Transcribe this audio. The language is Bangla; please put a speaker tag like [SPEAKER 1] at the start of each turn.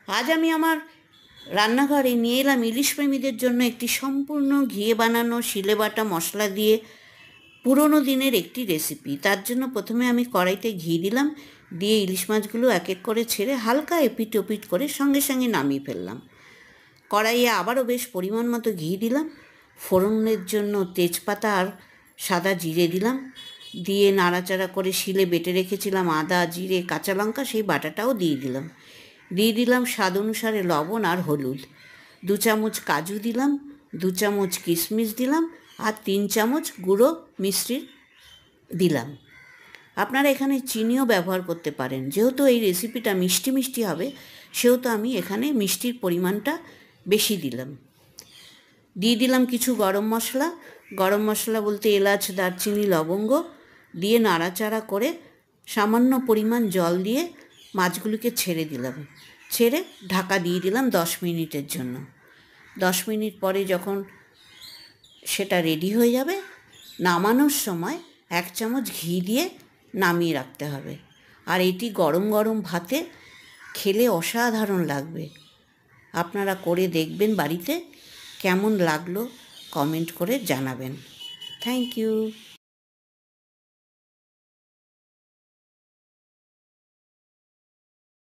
[SPEAKER 1] আজ আমি আমার রান্নাঘরে নিয়ে এলাম ইলিশ প্রেমীদের জন্য একটি সম্পূর্ণ ঘিয়ে বানানো শিলে বাটা মশলা দিয়ে পুরনো দিনের একটি রেসিপি। তার জন্য প্রথমে আমি কড়াইতে ঘি দিলাম, দিয়ে ইলিশ মাছগুলো এক এক করে ছেড়ে হালকা এপিট ওপিট করে সঙ্গে সঙ্গে নামিয়ে ফেললাম। কড়াইয়ে আবারও বেশ পরিমাণ মতো ঘি দিলাম, ফোড়নের জন্য তেজপাতা আর সাদা জিরে দিলাম, দিয়ে নাড়াচাড়া করে শিলে বেটে রেখেছিলাম আদা জিরে কাঁচা লঙ্কা, সেই বাটাটাও দিয়ে দিলাম স্বাদ অনুসারে লবণ আর হলুদ। 2 চামচ কাজু দিলাম, 2 চামচ কিশমিশ দিলাম আর 3 চামচ গুঁড়ো মিষ্টির দিলাম। আপনারা এখানে চিনিও ব্যবহার করতে পারেন। যেহেতু এই রেসিপিটা মিষ্টি মিষ্টি হবে, সেহেতু আমি এখানে মিষ্টির পরিমাণটা বেশি দিলাম। দিয়ে দিলাম কিছু গরম মশলা বলতে এলাচ দারচিনি লবঙ্গ, দিয়ে নাড়াচাড়া করে সামান্য পরিমাণ জল দিয়ে মাছগুলিকে ছেড়ে দিলাম। ছেড়ে ঢাকা দিয়ে দিলাম 10 মিনিটের জন্য। 10 মিনিট পরে যখন সেটা রেডি হয়ে যাবে, নামানোর সময় 1 চামচ ঘি দিয়ে নামিয়ে রাখতে হবে। আর এটি গরম গরম ভাতে খেলে অসাধারণ লাগবে। আপনারা করে দেখবেন বাড়িতে, কেমন লাগলো কমেন্ট করে জানাবেন। Thank you.